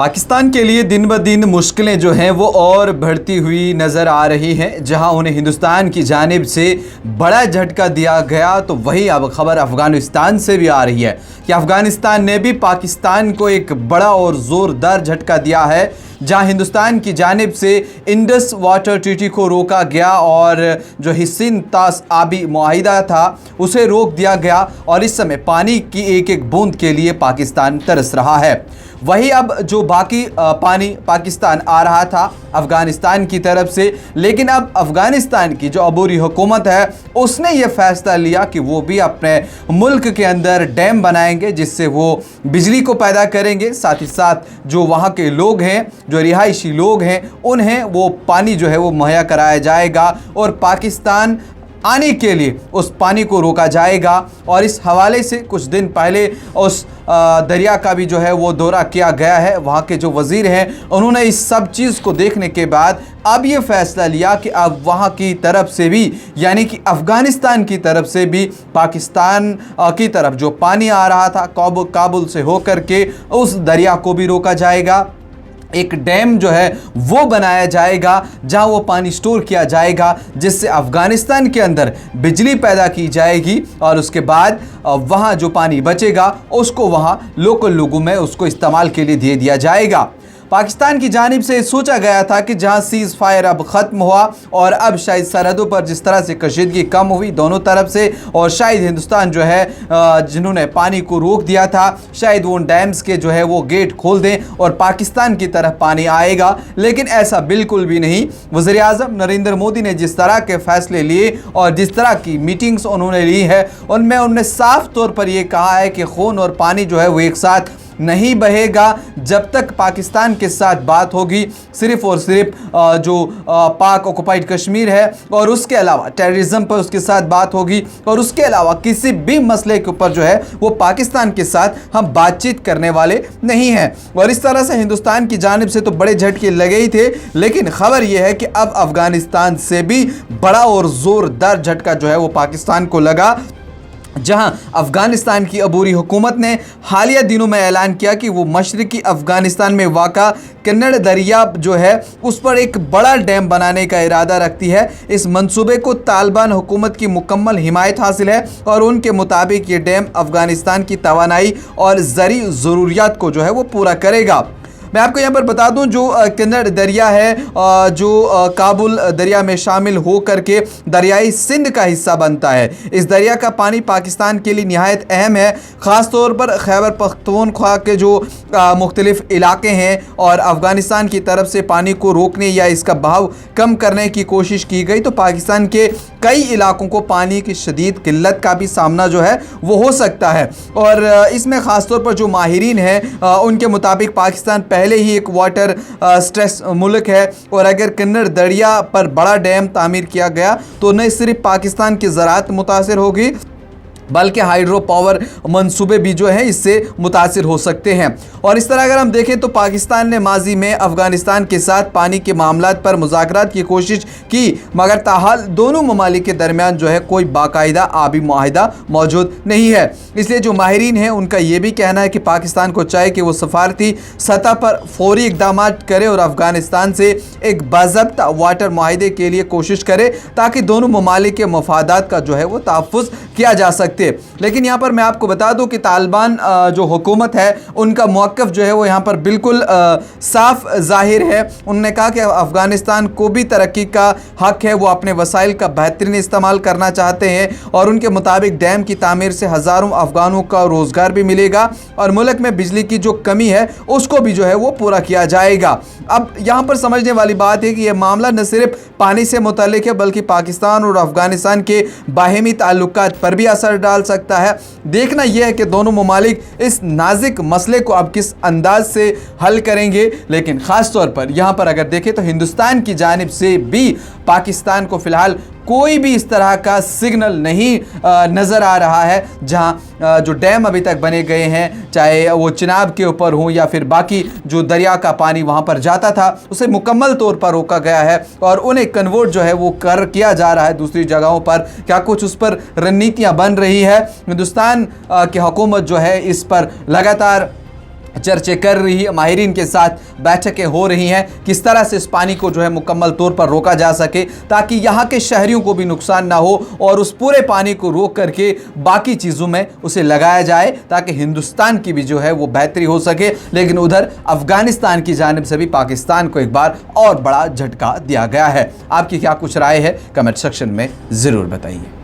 पाकिस्तान के लिए दिन ब दिन मुश्किलें जो हैं वो और बढ़ती हुई नज़र आ रही हैं। जहां उन्हें हिंदुस्तान की जानिब से बड़ा झटका दिया गया तो वहीं अब खबर अफ़गानिस्तान से भी आ रही है कि अफ़गानिस्तान ने भी पाकिस्तान को एक बड़ा और ज़ोरदार झटका दिया है। जहां हिंदुस्तान की जानिब से इंडस वाटर ट्रीटी को रोका गया और जो हिसिन तास आबी मुआहिदा था उसे रोक दिया गया और इस समय पानी की एक एक बूंद के लिए पाकिस्तान तरस रहा है। वही अब जो बाकी पानी पाकिस्तान आ रहा था अफ़गानिस्तान की तरफ से, लेकिन अब अफ़गानिस्तान की जो अबूरी हुकूमत है उसने ये फ़ैसला लिया कि वो भी अपने मुल्क के अंदर डैम बनाएंगे जिससे वो बिजली को पैदा करेंगे। साथ ही साथ जो वहाँ के लोग हैं, जो रिहायशी लोग हैं, उन्हें वो पानी जो है वो मुहैया कराया जाएगा और पाकिस्तान आने के लिए उस पानी को रोका जाएगा। और इस हवाले से कुछ दिन पहले उस दरिया का भी जो है वो दौरा किया गया है। वहाँ के जो वज़ीर हैं उन्होंने इस सब चीज़ को देखने के बाद अब ये फ़ैसला लिया कि अब वहाँ की तरफ से भी यानी कि अफ़गानिस्तान की तरफ से भी पाकिस्तान की तरफ जो पानी आ रहा था काबुल से होकर के उस दरिया को भी रोका जाएगा। एक डैम जो है वो बनाया जाएगा जहां वो पानी स्टोर किया जाएगा जिससे अफ़गानिस्तान के अंदर बिजली पैदा की जाएगी और उसके बाद वहां जो पानी बचेगा उसको वहां लोकल लोगों में उसको इस्तेमाल के लिए दे दिया जाएगा। पाकिस्तान की जानिब से सोचा गया था कि जहां सीज़ फायर अब ख़त्म हुआ और अब शायद सरहदों पर जिस तरह से कशीदगी कम हुई दोनों तरफ से और शायद हिंदुस्तान जो है जिन्होंने पानी को रोक दिया था शायद वो उन डैम्स के जो है वो गेट खोल दें और पाकिस्तान की तरफ पानी आएगा, लेकिन ऐसा बिल्कुल भी नहीं। वज़ीर-ए-आज़म नरेंद्र मोदी ने जिस तरह के फ़ैसले लिए और जिस तरह की मीटिंग्स उन्होंने ली है उनमें उन्होंने साफ तौर पर यह कहा है कि खून और पानी जो है वो एक साथ नहीं बहेगा जब तक पाकिस्तान के साथ बात होगी सिर्फ़ और सिर्फ जो पाक ऑक्युपाइड कश्मीर है और उसके अलावा टेररिज्म पर उसके साथ बात होगी और उसके अलावा किसी भी मसले के ऊपर जो है वो पाकिस्तान के साथ हम बातचीत करने वाले नहीं हैं। और इस तरह से हिंदुस्तान की जानिब से तो बड़े झटके लगे ही थे, लेकिन ख़बर यह है कि अब अफ़गानिस्तान से भी बड़ा और ज़ोरदार झटका जो है वो पाकिस्तान को लगा। जहां अफ़गानिस्तान की अबूरी हुकूमत ने हालिया दिनों में ऐलान किया कि वो मशरक़ी अफ़गानिस्तान में वाक़ा कन्नड़ दरिया जो है उस पर एक बड़ा डैम बनाने का इरादा रखती है। इस मंसूबे को तालिबान हुकूमत की मुकम्मल हिमायत हासिल है और उनके मुताबिक ये डैम अफ़गानिस्तान की तवानाई और ज़रूरी ज़रूरियात को जो है वो पूरा करेगा। मैं आपको यहाँ पर बता दूँ जो कन्नड़ दरिया है जो काबुल दरिया में शामिल हो करके दरियाई सिंध का हिस्सा बनता है। इस दरिया का पानी पाकिस्तान के लिए निहायत अहम है, ख़ास तौर पर खैबर पख्तूनख्वा के जो मुख्तलिफ़ इलाके हैं और अफ़गानिस्तान की तरफ से पानी को रोकने या इसका बहाव कम करने की कोशिश की गई तो पाकिस्तान के कई इलाकों को पानी की शदीद किल्लत का भी सामना जो है वो हो सकता है। और इसमें ख़ास तौर पर जो माहिरीन हैं उनके मुताबिक पाकिस्तान पहले ही एक वाटर स्ट्रेस मुल्क है और अगर कन्नड़ दरिया पर बड़ा डैम तामीर किया गया तो न सिर्फ पाकिस्तान की ज़राअत मुतासिर होगी बल्कि हाइड्रो पावर मंसूबे भी जो हैं इससे मुतासिर हो सकते हैं। और इस तरह अगर हम देखें तो पाकिस्तान ने माजी में अफ़गानिस्तान के साथ पानी के मामलात पर मुज़ाकरात की कोशिश की, मगर ताहाल दोनों ममालिक के दरमियान जो है कोई बाकायदा आबी मुआहिदा मौजूद नहीं है। इसलिए जो माहिरीन हैं उनका ये भी कहना है कि पाकिस्तान को चाहिए कि वो सफारती सतह पर फौरी इक़दाम करे और अफ़गानिस्तान से एक बाज़ाब्ता वाटर मुआहिदे के लिए कोशिश करे ताकि दोनों ममालिक के मफादात का जो है वो तहफ़्फ़ुज़ किया जा सके। लेकिन यहाँ पर मैं आपको बता दूं कि तालिबान जो हुकूमत है उनका मौक़िफ़ जो है वो यहाँ पर बिल्कुल साफ ज़ाहिर है। उन्होंने कहा कि अफ़गानिस्तान को भी तरक्की का हक़ है, वो अपने वसाइल का बेहतरीन इस्तेमाल करना चाहते हैं और उनके मुताबिक डैम की तामीर से हज़ारों अफ़गानों का रोज़गार भी मिलेगा और मुल्क में बिजली की जो कमी है उसको भी जो है वो पूरा किया जाएगा। अब यहाँ पर समझने वाली बात है कि यह मामला न सिर्फ पानी से मुतल्लिक़ है बल्कि पाकिस्तान और अफ़गानिस्तान के बाहमी ताल्लुकात पर भी असर डाल सकता है। देखना यह है कि दोनों ममालिक इस नाजुक मसले को अब किस अंदाज से हल करेंगे। लेकिन ख़ास तौर पर यहाँ पर अगर देखें तो हिंदुस्तान की जानिब से भी पाकिस्तान को फ़िलहाल कोई भी इस तरह का सिग्नल नहीं नज़र आ रहा है। जहां जो डैम अभी तक बने गए हैं चाहे वो चिनाब के ऊपर हो या फिर बाकी जो दरिया का पानी वहां पर जाता था उसे मुकम्मल तौर पर रोका गया है और उन्हें कन्वर्ट जो है वो किया जा रहा है दूसरी जगहों पर। क्या कुछ उस पर रणनीतियाँ बन रही है? हिंदुस्तान की हुकूमत जो है इस पर लगातार चर्चे कर रही है, माहिरीन के साथ बैठकें हो रही हैं, किस तरह से इस पानी को जो है मुकम्मल तौर पर रोका जा सके ताकि यहाँ के शहरियों को भी नुकसान ना हो और उस पूरे पानी को रोक करके बाकी चीज़ों में उसे लगाया जाए ताकि हिंदुस्तान की भी जो है वो बेहतरी हो सके। लेकिन उधर अफगानिस्तान की जानिब से भी पाकिस्तान को एक बार और बड़ा झटका दिया गया है। आपकी क्या कुछ राय है, कमेंट सेक्शन में ज़रूर बताइए।